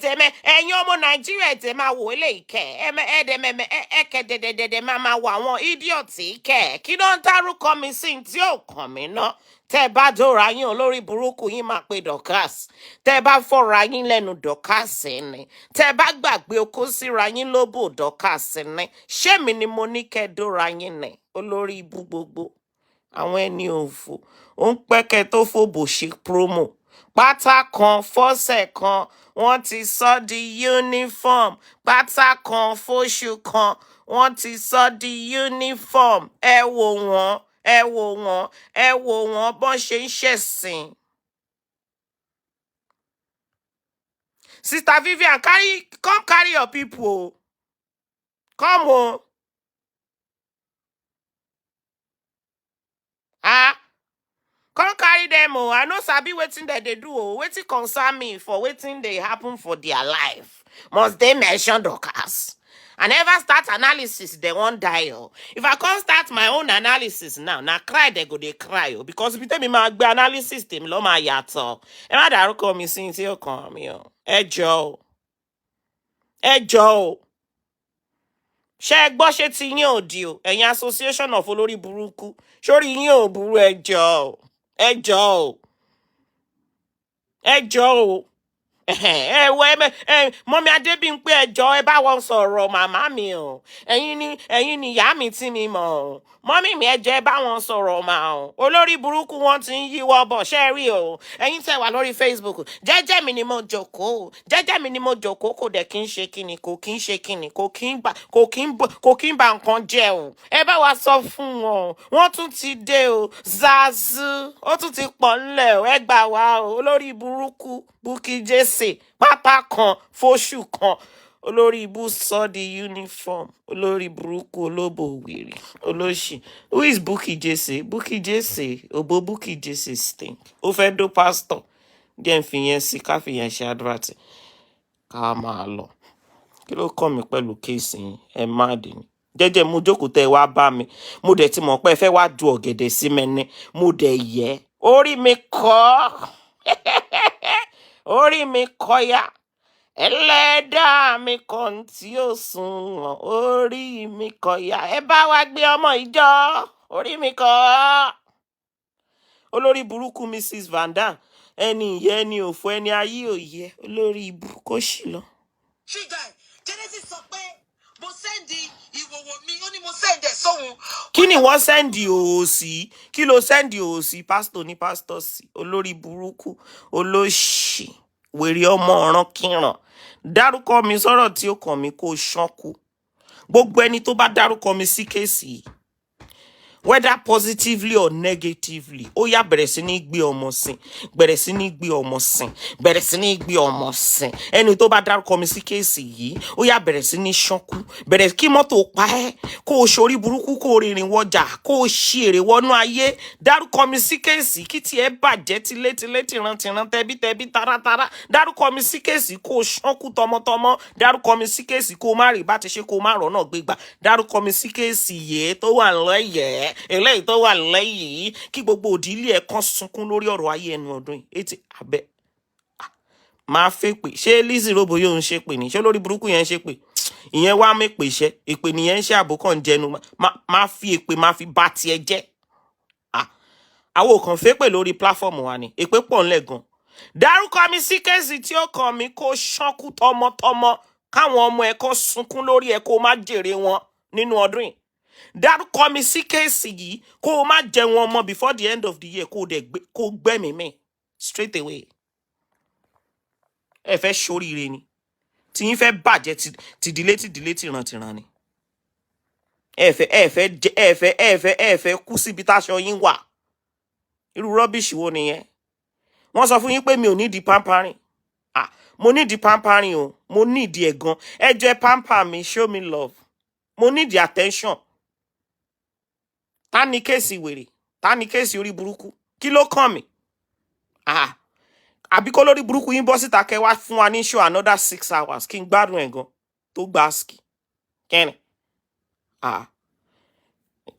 Teme ẹ̀yin ọmọ Nàìjíríà tẹ máa wò eléyìí kẹ́ ẹ̀kẹ́dẹ̀dẹ̀dẹ̀ máa wò àwọn idiot kẹ́ kí ló ń dárúkọ mi sí tí ò kàn mí ná tẹ́ bá dóra yín olórí burúkú yín máa pe Dorkas tẹ́ bá fọ́ra yín lẹ́nu Dorkas ni tẹ́ bá gbàgbé okó síra yín lóbò Dorkas ni ṣé mi ni mo ní kẹ́ dóra yín ni olórí ibú gbogbo àwọn ẹni òfò ó ń pẹ́kẹ́ tó fòbò ṣe promo pátá kan fọ́sẹ̀ kan wọ́n ti sọ di uniform pátá kan fóṣù kan wọ́n ti sọ di uniform ẹ wò wọ́n ẹ wò wọ́n ẹ wò wọ́n bọ́n ṣe ń ṣẹ̀sìn. Sister Vivian, come carry your people o. Come o. Come carry them o. I no sabi wetin dem dey do o. Wetin concern me for wetin dey happen for their life. Must they mention Dorkas? I never start analysis, they won't die o. If I can't start my own analysis now, na cry they go dey cry o. Because if you tell me my analysis tèmi ló máa yàtọ̀. Ẹ má dárúkọ mi sí tí ó kàn mí o. Ẹ jọ̀ọ́ o. Ẹ jọ̀ọ́ o. Ṣé ẹ gbọ́ ṣé ti yín ò di o? Ẹ̀yin association of olórí burúkú. Ṣórí yín ò burú ẹ jọ̀ọ́ o. Ẹ jọ̀ọ́ o. Ẹ jọ̀ọ́ o. Mọ́mí Adébímpé ẹ jọ̀ọ́ ẹ bá wọn sọ̀rọ̀ màmá mi o. Ẹ̀yin ni ìyá mi tí mi mọ̀ o. Mọ́mí mi ẹ jọ̀ọ́ ẹ bá wọn sọ̀rọ̀ mà o. Olórí burúkú wọn ti ń yíwọ́ bọ̀ ṣẹ́ rí o. Ẹ̀yin tẹ́ wà lórí Facebook. Jẹ́jẹ́ mi ni mo jókòó. Jẹ́jẹ́ mi ni mo jókòó kò dẹ̀ kí ń ṣe kíni kò kí ń ṣe kíni kò kí ń bà nǹkan jẹ́ o. Ẹ bá wa sọ fún wọn. Wọ́n tún ti dé o. Zazu. Ó tún ti pọ̀ ńlẹ̀ o. Ẹ gbà wá o. Olórí burúkú Bukki Jesse pátá kan fóṣù kan olórí ibú sọ di uniform olórí burúkú olóbò wèrè olóṣì. Who is Bukki Jesse? Bukki Jesse òbó Bukki Jesse stink. Ó fẹ́ dó pastor jẹ́ ń fi yẹn sí ká fi yẹn ṣe advert ká máa lọ. Kí ló kàn mí pẹ̀lú kéèsì yín ẹ má dé ni. Jẹ́jẹ́ mo jókòó tẹ́ wá bá mi mo dẹ̀ ti mọ̀ pé ẹ fẹ́ wá du ọ̀gẹ̀dẹ̀ sí mi ní mo dẹ̀ yẹ orí mi kọ́ orí mi kọ́yà ẹlẹ́dàá mi kan tí ó sunwọ̀n orí mi kọ́yà ẹ bá wa gbé ọmọ ìjọ orí mi kọ́. Olórí burúkú Mrs. Van Dam ẹni ìyẹ́ ẹni òfò ẹni ayé òye olórí ibú kó sì lọ. ṣùgbọ́n Genesis sọ pé mo sẹ́ndì ìwòwò mi ó ní mo sẹ́ndì ẹ̀ sóhun. Kí ni wọ́n sẹ́ndì òwò sí? Kí ló sẹ́ndì òwò sí? Pásítọ̀ ní pásítọ̀ sí olórí burúkú olóṣì wèrè ọmọ ọ̀ràn kíran dárúkọ mi sọ̀rọ̀ tí ó kàn mí kó ṣánkú. Gbogbo ẹni tó bá dárúkọ mi sí kéèsì yìí whether positively or negatively ó yá bẹ̀rẹ̀ sí ní gbé ọmọ sìn bẹ̀rẹ̀ sí ní gbé ọmọ sìn bẹ̀rẹ̀ sí ní gbé ọmọ sìn ẹni tó bá dárúkọ mi sí kéèsì yìí ó yá bẹ̀rẹ̀ sí ní ṣánkú bẹ̀rẹ̀ kí mọ́tò pa ẹ́ kó o ṣorí burúkú kó o rìnrìn wọjà kó o ṣe èrè wọnú ayé dárúkọ mi sí kéèsì kí tiẹ̀ bàjẹ́ tilétilé tìrantìran tẹbítẹbí taratara dárúkọ mi sí kéèsì kó o ṣánkú tọmọtọmọ dárúkọ mi sí kéèsì kó o má rí bá ti ṣe kó o má rọ́nà gbégbà dárúkọ mi sí kéèsì yìí tó wà lọ́yẹ̀ẹ́ eléyìí tó wà lẹ́yìn kí gbogbo òdìlé ẹ̀ kan sunkún lórí ọ̀rọ̀ ayé ẹnu ọdún yìí etí abẹ́ máa fẹ́ pè ṣé Lizzy robo yóò ń ṣe pè ní ṣé lórí burúkú yẹn ń ṣe pè ìyẹn wá mẹ́pè iṣẹ́ èpè nìyẹn ń ṣe àbókàn jẹnu máa fi èpè máa fi bá tiẹ̀ jẹ́ àwọn ò kàn fẹ́ pè lórí pláfọ́ọ̀mù wa ni èpè pọ̀ ńlẹ̀ gan dárúkọ mi sí kéèsì tí ó kàn mí kó ṣánkú tọmọtọmọ káwọn ọmọ ẹ̀ kó sunkún lórí ẹ̀ kó má jèrè wọn nínú ọdún yìí dárúkọ mi sí kéèsì yìí kó o má jẹ wọn mọ́ before the end of the year kó o gbẹ́mìí mi straight away ẹ fẹ́ ṣoríire ni tí yín fẹ́ bàjẹ́ tìdílé tìrantìran ni ẹ fẹ́ kú síbi táṣọ yín wà irú rọ́bìṣì wo nìyẹn wọ́n sọ fún yín pé mi ò nídìí pampering mo nídìí pampering o mo nídìí ẹ̀ gan ẹ jẹ́ pamper mi show me love mo nídìí attention ta ni kéèsì wèrè ta ni kéèsì orí burúkú kí ló kàn mí àbí kó lórí burúkú yín bọ́ síta kẹ́ wá fún wa ní show another 6 hours kí n gbádùn ẹ̀ gan tó gbá ski kẹ́ni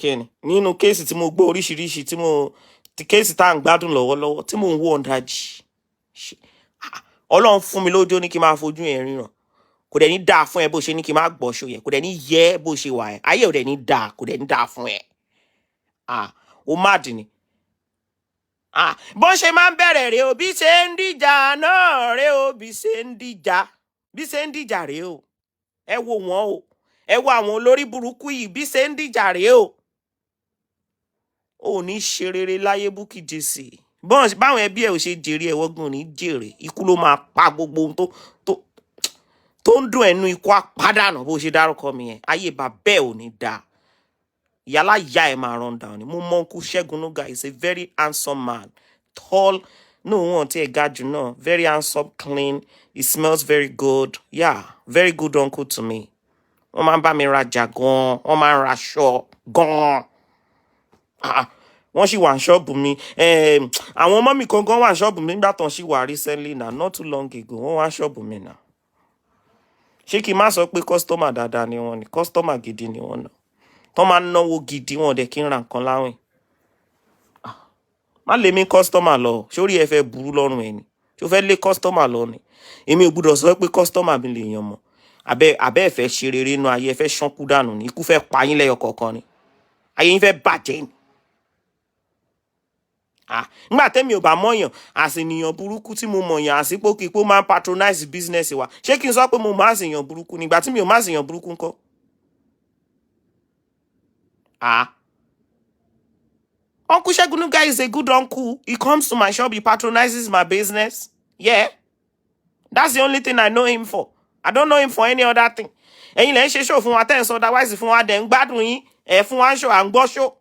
kẹ́ni nínú kéèsì tí mo gbọ́ oríṣiríṣi tí kéèsì tá à ń gbádùn lọ́wọ́lọ́wọ́ tí mo ń wò ọ̀ndájì Ọlọ́run fún mi lójú ó ní kí n máa fojú yẹn ríran. Kò dẹ̀ ní dáa fún ẹ bó ṣe ní kí n máa gbọ́ ṣó yẹn. Kò dẹ̀ ní yẹ bó ṣe wà ẹ. Ayé ò dẹ̀ ní dáa, kò dẹ̀ ní dáa fún ẹ. Ó mad ni. Bó ṣe máa ń bẹ̀rẹ̀ rèé o, bí ṣe ń dìjà náà rèé o, bí ṣe ń dìjà rèé o. Ẹ wo wọn o. Ẹ wo àwọn olórí burúkú yìí, bí ṣe ń dìjà rèé o. Ò ní ṣe rere láyé Bukki Jesse. Báwọn ẹbí ẹ ò ṣe jèrè ẹwọ́gbọ̀n ò ní jèrè. Ikú ló máa pa gbogbo ohun tó ń dùn ẹnu, ikú àpádànù bó ṣe dárúkọ mi yẹn. Ayé bàbá ẹ ò ní dáa. Yálà ìyá ẹ máa run down ni. Mo mọ Uncle Segun Nuga is a very handsome man. Tall. No one tí ẹ ga jù náà. Very handsome, clean. He smells very good. Yeah, very good uncle to me. Wọ́n máa ń bá mi rajà gan-an. Wọ́n máa ń raṣọ gan-an. Wọ́n sì wà ní ṣọ́ọ̀bù mi. Àwọn ọmọ mi kan gan wà ní ṣọ́ọ̀bù mi nígbà tán sì wà recently na, not too long ago. Wọ́n wá ní ṣọ́ọ̀bù mi náà. Ṣé kí n má sọ pé kọ́sítọ́mà dáadáa ni wọ́n ni? Kọ́sítọ́mà gidi ni wọ́n náà. Tọ́ máa ń náwó gidi, wọn dẹ̀ kí ń ra nǹkan láwìn. Má lé mi kọ́sítọ́mà lọ. Sórí ẹ fẹ́ burú lọ́rùn ẹ ni. Ṣé o fẹ́ lé kọ́sítọ́mà lọ ni? Èmi ò gbúdọ̀ sọ pé kọ́sítọ́mà mi lè yan mọ́. Àbẹ́ ẹ fẹ́ ṣe rere inú ayé, ẹ fẹ́ ṣánkú dànù ni. Ikú fẹ́ pa yín lẹ́yọ kọ̀ọ̀kan ni. Ayé yín fẹ́ bàjẹ́ ni. Nígbà tẹ́mi ò bá mọ̀yàn, àsènìyàn burúkú tí mo mọ̀yàn àsìpò kíkó máa ń patronize business wa. Ṣé kí n sọ pé mo máa ṣèyàn burúkú nígbà tí mi ò máa ṣèyàn burúkú ńkọ́? Uncle Segun Nuga is a good uncle. He comes to my shop, he patronizes my business. Yeah. That's the only thing I know him for. I don't know him for any other thing. Ẹ̀yin lẹ ń ṣe show fún wa tẹ́ ń sọ otherwise fún wa dẹ̀ ń gbádùn yín. Fún wa ń show à ń gbọ́ show.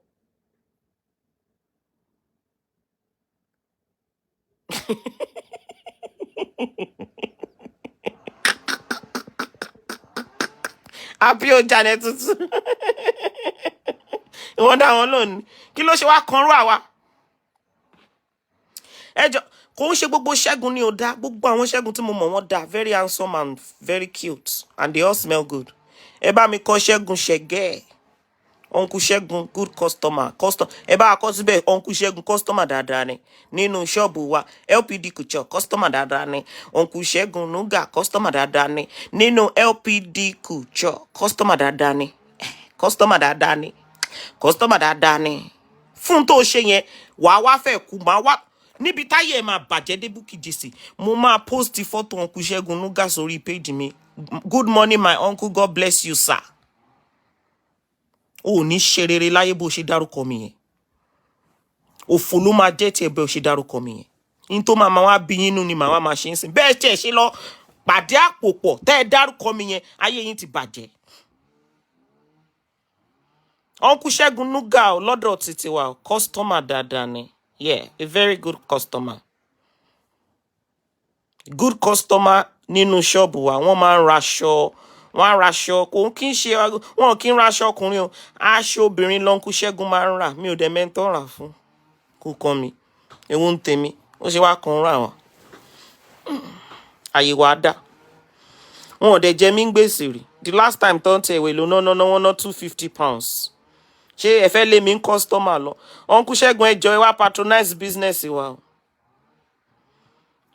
Happy o Janet tuntun. Ìwọ́n dá wọn lónìí. Kí ló ṣe wá kan rú àwa? Ẹjọ́ kò ń ṣe gbogbo Ṣẹ́gun ni ò dá. Gbogbo àwọn Ṣẹ́gun tí mo mọ̀ wọ́n dá. Very handsome and very cute. And they all smell good. Ẹ bá mi kọ́ Ṣẹ́gun Ṣẹ̀gẹ́. Uncle Segun, good customer. Ẹ bá kọ síbẹ̀ Uncle Segun, customer dáadáa ni. Nínú ṣọ́ọ̀bù wa, LPD Kucho, customer dáadáa ni. Uncle Segun Nuga, customer dáadáa ni. Nínú LPD Kucho, customer dáadáa ni. Customer dáadáa ni. Customer dáadáa ni. Fún tó ṣe yẹn, wàá wá fẹ́ kú, máa wá. Níbi táyé ẹ̀ máa bàjẹ́ dé Bukki Jesse, mo máa post photo Uncle Segun Nuga sórí page mi. Good morning, my uncle. God bless you, sir. Ò ní ṣe rere láyé bó ṣe dárúkọ mi yẹn. Òfò ló máa jẹ́ tí ẹ bẹ́ ò ṣe dárúkọ mi yẹn. In tó máa wá bí yín nú ni màá máa ṣe ń sìn. Bẹ́ẹ̀ tí ẹ ṣe lọ pàdé àpòpọ̀ tẹ́ ẹ dárúkọ mi yẹn, ayé yín ti bàjẹ́. Uncle Segun Nuga lọ́dọ̀ títí wa customer dáadáa ni. Yeah, a very good customer. Good customer nínú ṣọ́ọ̀bù wa. Wọ́n máa ń raṣọ. Wọ́n á raṣọ kò kí ń ṣe wọn kí ń raṣọ ọkùnrin o. Aṣọ obìnrin l'Uncle Segun máa ń rà. Mi ò dẹ̀ mẹ́ntọ́ rà fún. Kò kàn mí. Ewu ń tèmi. Ó ṣe wá kan rà wọ́n. Àyè wa dá. Wọn ò dẹ̀ jẹ mí ń gbèsè rí. The last time tó ń tẹ ìwé ló ná wọ́n ná £250. Ṣé ẹ fẹ́ lé mi ń customer lọ? Uncle Segun ẹ jọ̀ọ́ ẹ wá patronize business wa o.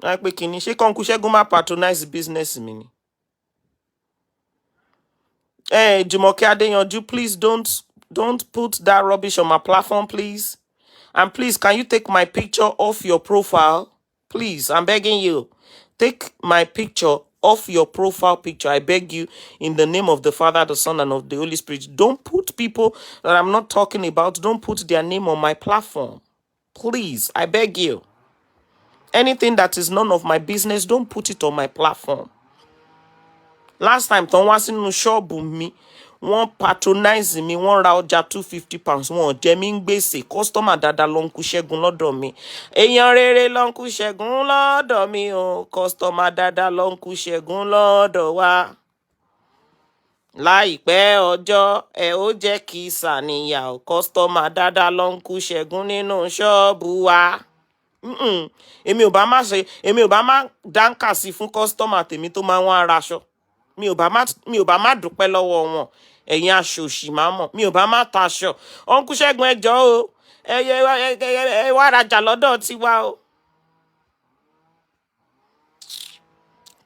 Wọ́n á pé kí ni ṣé kí Uncle Segun má patronize business mi ni? Jumoke Adeyinkaa, please don't put that rubbish on my platform, please. And please, can you take my picture off your profile? Please, I'm begging you. Take my picture off your profile picture. I beg you, in the name of the Father, the Son, and of the Holy Spirit. Don't put people that I'm not talking about. Don't put their name on my platform. Please, I beg you. Anything that is none of my business, don't put it on my platform. Last time, tán wá sínú ṣọ́ọ̀bù mi, wọ́n patronize mi, wọ́n ra ọjà £250, wọ́n jẹ mí ń gbèsè. Customer dáadáa l'Uncle Segun lọ́dọ̀ mi. Èèyàn rere l'Uncle Segun lọ́dọ̀ mi o. Customer dáadáa l'Uncle Segun lọ́dọ̀ wa. Láìpẹ́ ọjọ́ ẹ ó jẹ́ kí sàníyà o. Customer dáadáa l'Uncle Segun nínú ṣọ́ọ̀bù wa. Èmi ò bá má dáńkà sí fún customer tèmi tó máa ń wá raṣọ. Mi ò bá má dúpẹ́ lọ́wọ́ wọn. Ẹ̀yin aṣòṣì máa mọ̀. Mi ò bá má ta aṣọ. Uncle Segun ẹ jọ̀ọ́ o. Ẹ wá rajà lọ́dọ̀ tiwa o.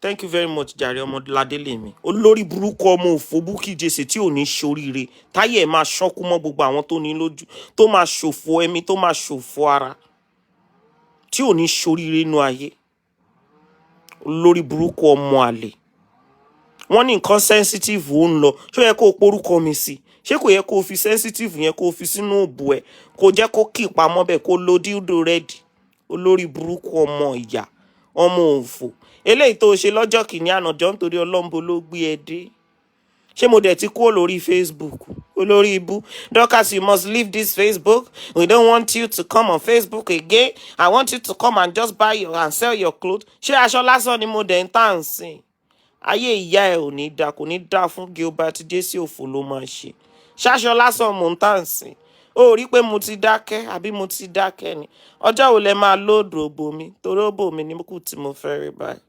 Thank you very much, jàre ọmọládélé mi. Olórí burúkú ọmọ òfò Bukki jèsè tí ò ní ṣoríire. Táyé ẹ̀ máa ṣánkú mọ́ gbogbo àwọn tó ní lójú. Tó máa ṣòfò ẹ̀mí, tó máa ṣòfò ara. Tí ò ní ṣoríire inú ayé. Olórí burúkú ọmọ àlè. Wọ́n ní nǹkan sensitive ó ń lọ. Ṣó yẹ kó o porúkọ mi sí? Ṣé kò yẹ kó o fi sensitive yẹn kó o fi sínú òbò ẹ̀? Kó jẹ́ kó kì pamọ́ bẹ́ẹ̀ kó lo dildo ready. Olórí burúkú ọmọ ìyà. Ọmọ òfò. Eléyìí tó ṣe lọ́jọ́ kìíní àná jọ nítorí ọlọ́mbo ló gbé ẹ dé. Ṣé mo dẹ̀ ti kúrò lórí Facebook? Olórí ibú. Dorkas, you must leave this Facebook. We don't want you to come on Facebook again. I want you to come and just buy your and sell your clothes. Ṣé aṣọ lásán ni mo dẹ̀ ń tà ń sìn? Ayé ìyá ẹ ò ní dá, kò ní dá fún Gilbert Jesse òfò ló máa ṣe. Ṣaṣọ lásán mo ń tà ń sìn. Ó rí pé mo ti dákẹ́ àbí mo ti dákẹ́ ni. Ọjọ́ wo lẹ máa lóòdù òbò mi? Torí òbò mi ni kù tí mo fẹ́ rí báyìí.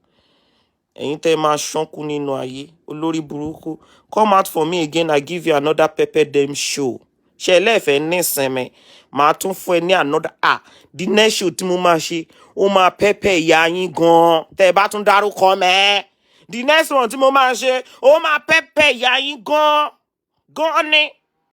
Ẹ̀yin tẹ́ máa ṣánkú nínú ayé. Olórí burúkú. Come out for me again, I give you another pepper dem show. Ṣé ẹlẹ́fẹ̀ẹ́ nísinmi? Màá tún fún ẹ ní another. The next show tí mo máa ṣe, ó máa pepper ìyá yín gan. Tẹ́ bá tún dárúkọ mẹ́. The next one tí mo máa ṣe, ó máa pepper ìyá yín gan. Gan ni.